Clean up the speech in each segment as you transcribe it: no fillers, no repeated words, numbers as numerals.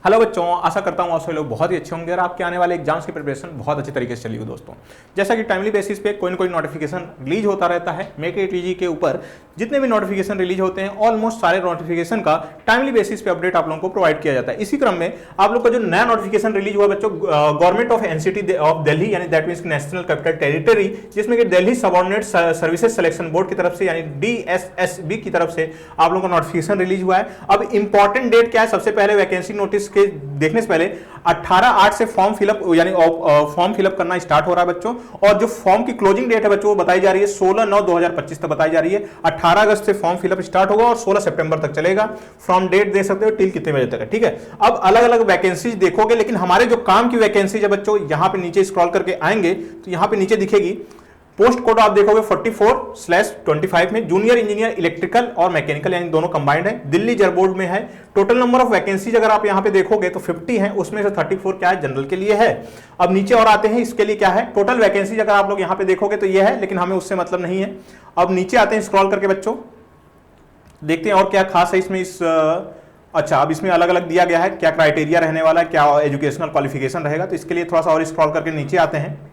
Hello बच्चों, आशा करता हूँ आप सभी लोग बहुत ही अच्छे होंगे और आपके आने वाले एग्जाम्स की प्रिपरेशन बहुत अच्छे तरीके से चली हो दोस्तों। जैसा कि टाइमली बेसिस पे कोई ना कोई नोटिफिकेशन रिलीज होता रहता है। मेक इट इजी के ऊपर जितने भी नोटिफिकेशन रिलीज होते हैं ऑलमोस्ट सारे नोटिफिकेशन का टाइमली बेसिस पे अपडेट आप लोगों को प्रोवाइड किया जाता है। इसी क्रम में आप लोग का जो नया नोटिफिकेशन रिलीज हुआ बच्चों, government of NCT of Delhi यानी that means national capital territory, जिसमें कि Delhi subordinate services selection board की तरफ से यानी DSSB की तरफ से आप लोगों का नोटिफिकेशन रिलीज हुआ है। अब इंपॉर्टेंट डेट क्या है, सबसे पहले वैकेंसी नोटिस के देखने से पहले 18/8 से फॉर्म फिलअप यानी फॉर्म फिलअप करना स्टार्ट हो रहा है बच्चों। और जो फॉर्म की क्लोजिंग डेट है बच्चों वो बताई जा रही है 16/9/2025 तक बताई जा रही है। 18 अगस्त से फॉर्म फिलअप स्टार्ट होगा और 16 सितंबर तक चलेगा। फ्रॉम डेट दे सकते हो टिल कितने बजे तक है, ठीक है। अब अलग अलग वैकेंसीज देखोगे, लेकिन हमारे जो काम की वैकेंसीज है बच्चों, यहां पे नीचे स्क्रॉल करके आएंगे तो यहां पे नीचे दिखेगी पोस्ट कोड आप देखोगे 44/25 में जूनियर इंजीनियर इलेक्ट्रिकल और मैकेनिकल यानी दोनों कंबाइंड है। दिल्ली जर बोर्ड में है। टोटल नंबर ऑफ वैकेंसीज अगर आप यहां पे देखोगे तो 50 है, उसमें से 34 क्या है जनरल के लिए है। अब नीचे और आते हैं इसके लिए क्या है टोटल वैकेंसीज अगर आप लोग यहां पे देखोगे तो ये है, लेकिन हमें उससे मतलब नहीं है। अब नीचे आते हैं स्क्रॉल करके बच्चों, देखते हैं और क्या खास है इसमें। अच्छा, अब इसमें अलग अलग दिया गया है क्या क्राइटेरिया रहने वाला है, क्या एजुकेशनल क्वालिफिकेशन रहेगा, तो इसके लिए थोड़ा सा और स्क्रॉल करके नीचे आते हैं।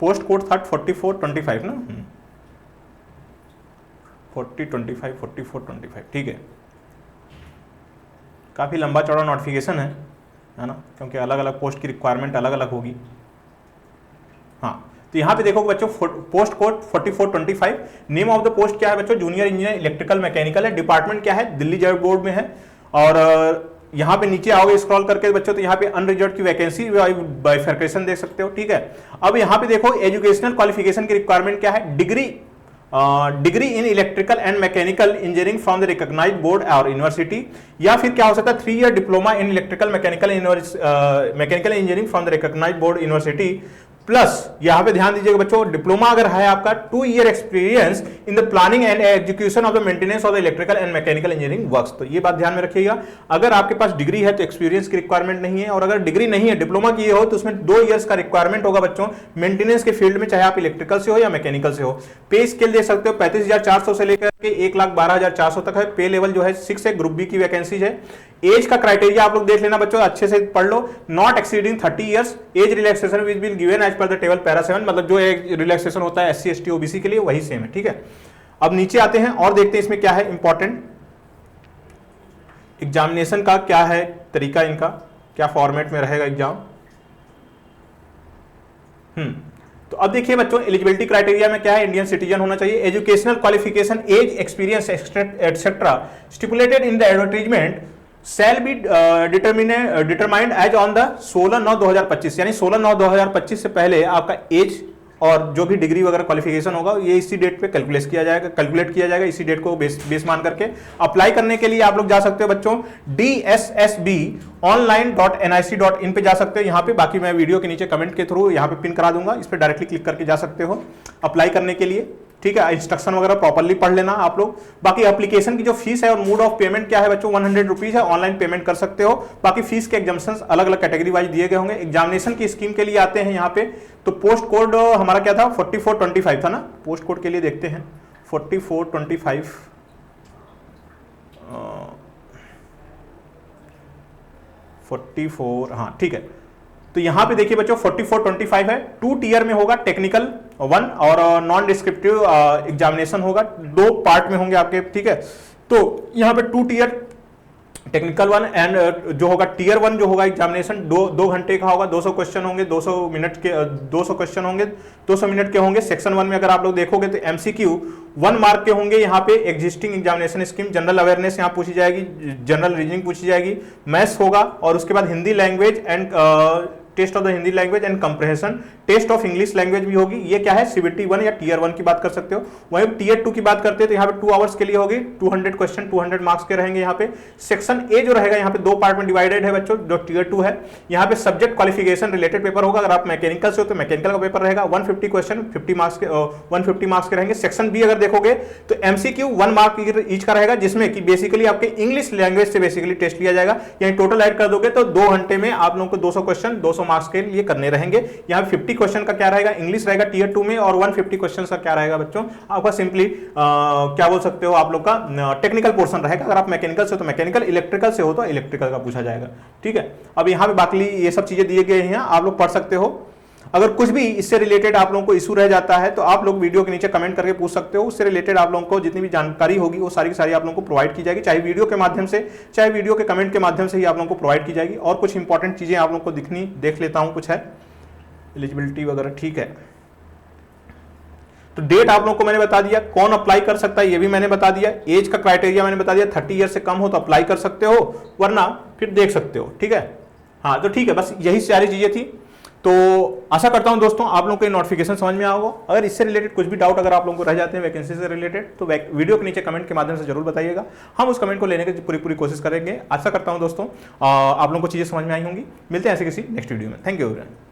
पोस्ट कोड था 44/25 ना, 40/25 44/25, ठीक है। काफ़ी लंबा चौड़ा नोटिफिकेशन है ना, क्योंकि अलग अलग पोस्ट की रिक्वायरमेंट अलग अलग होगी। हाँ, तो यहाँ पे देखो बच्चों post code 44/25। Name of the post क्या है बच्चों, जूनियर इंजीनियर इलेक्ट्रिकल मैकेनिकल है। डिपार्टमेंट क्या है, दिल्ली जर बोर्ड में है। और यहाँ पे नीचे आओगे स्क्रॉल करके बच्चों तो यहाँ पे अनरिजर्व की वैकेंसी बाइफरकेशन देख सकते हो, ठीक है। अब यहाँ पे देखो एजुकेशनल क्वालिफिकेशन की रिक्वायरमेंट क्या है, degree in electrical and mechanical engineering from the recognised board और यूनिवर्सिटी, या फिर क्या हो सकता है 3 year diploma in electrical mechanical engineering from the recognised board university plus यहां पे ध्यान दीजिएगा बच्चों, डिप्लोमा अगर है आपका 2 year experience in the planning and execution of the maintenance of the electrical and mechanical engineering works. तो ये बात ध्यान में रखिएगा, अगर आपके पास डिग्री है तो एक्सपीरियंस की रिक्वायरमेंट नहीं है, और अगर डिग्री नहीं है डिप्लोमा की हो तो उसमें 2 ईयर्स का रिक्वायरमेंट होगा बच्चों मेंटेनेंस के फील्ड में, चाहे आप इलेक्ट्रिकल से हो या मैकेनिकल से हो। पे स्केल देख सकते हो 35,400 से लेकर के 1,12,400 तक है। पे लेवल जो है 6 है, ग्रुप बी की वैकेंसीज है। एज का क्राइटेरिया आप लोग देख लेना बच्चों, अच्छे से पढ़ लो। Not exceeding 30 years, age relaxation will be given as per the table para 7, मतलब जो रिलैक्सेशन होता है SC ST OBC के लिए वही सेम है, ठीक है। अब नीचे आते हैं और देखते हैं इसमें क्या है इंपॉर्टेंट। एग्जामिनेशन का क्या है तरीका, इनका क्या फॉर्मेट में रहेगा एग्जाम। तो अब देखिए बच्चों एलिजिबिलिटी क्राइटेरिया में क्या है, इंडियन सिटीजन होना चाहिए। Educational qualification, age, experience etcetera stipulated in the advertisement shall be determined as on the 16/9/2025, यानी 16/9/2025 से पहले आपका एज और जो भी डिग्री वगैरह क्वालिफिकेशन होगा ये इसी डेट पे कैलकुलेट किया जाएगा इसी डेट को बेस मान करके। अप्लाई करने के लिए आप लोग जा सकते हो बच्चों DSSBonline.nic.in पे जा सकते हो। यहाँ पे बाकी मैं वीडियो के नीचे कमेंट के थ्रू यहाँ पे पिन करा दूंगा, इस पे डायरेक्टली क्लिक करके जा सकते हो अप्लाई करने के लिए, ठीक है। इंस्ट्रक्शन वगैरह प्रॉपर्ली पढ़ लेना आप लोग। बाकी एप्लीकेशन की जो फीस है और मोड ऑफ पेमेंट क्या है बच्चों, 100 रुपीज है, ऑनलाइन पेमेंट कर सकते हो। बाकी फीस के एग्जाम्पशंस अलग अलग कैटेगरी वाइज दिए गए होंगे। एग्जामिनेशन की स्कीम के लिए आते हैं यहाँ पे, तो पोस्ट कोड हमारा क्या था 44/25 था ना, पोस्ट कोड के लिए देखते हैं 44/25 44, हाँ ठीक है। तो यहां पे देखिए बच्चों 44/25 है। 2 टीयर में होगा, टेक्निकल 1 और नॉन डिस्क्रिप्टिव एग्जामिनेशन होगा, 2 पार्ट में होंगे आपके, ठीक है। तो यहां पे 2 टीयर टेक्निकल 1 एंड जो होगा टीयर 1 जो होगा एग्जामिनेशन 2 घंटे का होगा, 200 क्वेश्चन होंगे, 200 मिनट के 200 क्वेश्चन होंगे, 200 मिनट के होंगे। सेक्शन 1 में अगर आप लोग देखोगे तो MCQ 1 मार्क के होंगे। यहाँ पे existing examination scheme, general awareness यहाँ पूछी जाएगी, जनरल रीजनिंग पूछी जाएगी, मैथ्स होगा, और उसके बाद Hindi language and test of the Hindi language and comprehension, test of English language भी होगी। ये क्या है CBT 1 या टीयर 1 की बात कर सकते हो। वहीं टीयर 2 की बात करते हैं तो यहाँ पे 2 आवर्स के लिए होगी, 200 क्वेश्चन 200 मार्क्स के रहेंगे। यहाँ पे सेक्शन ए जो रहेगा यहाँ पे 2 पार्ट में डिवाइडेड है बच्चों, जो टीयर 2 है। यहाँ पे सब्जेक्ट क्वालिफिकेशन रिलेटेड पेपर होगा, अगर आप मैकेनिकल से हो तो मैकेनिकल का पेपर रहेगा, 150 क्वेश्चन 50 मार्क्स के 150 मार्क्स के रहेंगे। सेक्शन बी अगर देखोगे तो MCQ 1 मार्क ईच का रहेगा, जिसमें कि बेसिकली आपके इंग्लिश लैंग्वेज से बेसिकली टेस्ट लिया जाएगा। यानी टोटल ऐड कर दोगे तो 2 घंटे में आप लोगों को 200 क्वेश्चन 200 मार्क्स के लिए करने रहेंगे। यहाँ 50 क्वेश्चन का क्या रहेगा, इंग्लिश रहेगा टीयर 2 में, और 150 क्वेश्चन का क्या रहेगा बच्चों आपका सिंपली क्या बोल सकते हो आप लोग का टेक्निकल पोर्शन रहेगा। अगर आप मैकेनिकल से हो तो मैकेनिकल, इलेक्ट्रिकल से हो तो इलेक्ट्रिकल का पूछा जाएगा। ठीक है, अब यहाँ पे बाकी ये सब चीजें दिए गए हैं, आप लोग पढ़ सकते हो। अगर कुछ भी इससे रिलेटेड आप लोगों को इशू रह जाता है तो आप लोग वीडियो के नीचे कमेंट करके पूछ सकते हो। उससे रिलेटेड आप लोगों को जितनी भी जानकारी होगी वो सारी की सारी आप लोगों को प्रोवाइड की जाएगी, चाहे वीडियो के माध्यम से, चाहे वीडियो के कमेंट के माध्यम से ही आप लोगों को प्रोवाइड की जाएगी। और कुछ इंपॉर्टेंट चीजें आप लोगों को देख लेता हूं, कुछ है एलिजिबिलिटी वगैरह। ठीक है, तो डेट आप लोगों को मैंने बता दिया, कौन अप्लाई कर सकता है ये भी मैंने बता दिया, एज का क्राइटेरिया मैंने बता दिया, 30 ईयर से कम हो तो अप्लाई कर सकते हो, वरना फिर देख सकते हो। ठीक है, हाँ तो ठीक है, बस यही सारी चीजें थी। तो आशा करता हूं दोस्तों आप लोगों को नोटिफिकेशन समझ में आओगे। अगर इससे रिलेटेड कुछ भी डाउट अगर आप लोगों को रह जाते हैं वैकेंसी से रिलेटेड तो वीडियो के नीचे कमेंट के माध्यम से जरूर बताइएगा, हम उस कमेंट को लेने की पूरी कोशिश करेंगे। आशा करता हूं दोस्तों आप लोगों को चीजें समझ में आई होंगी। मिलते हैं ऐसे किसी नेक्स्ट वीडियो में। Thank you everyone.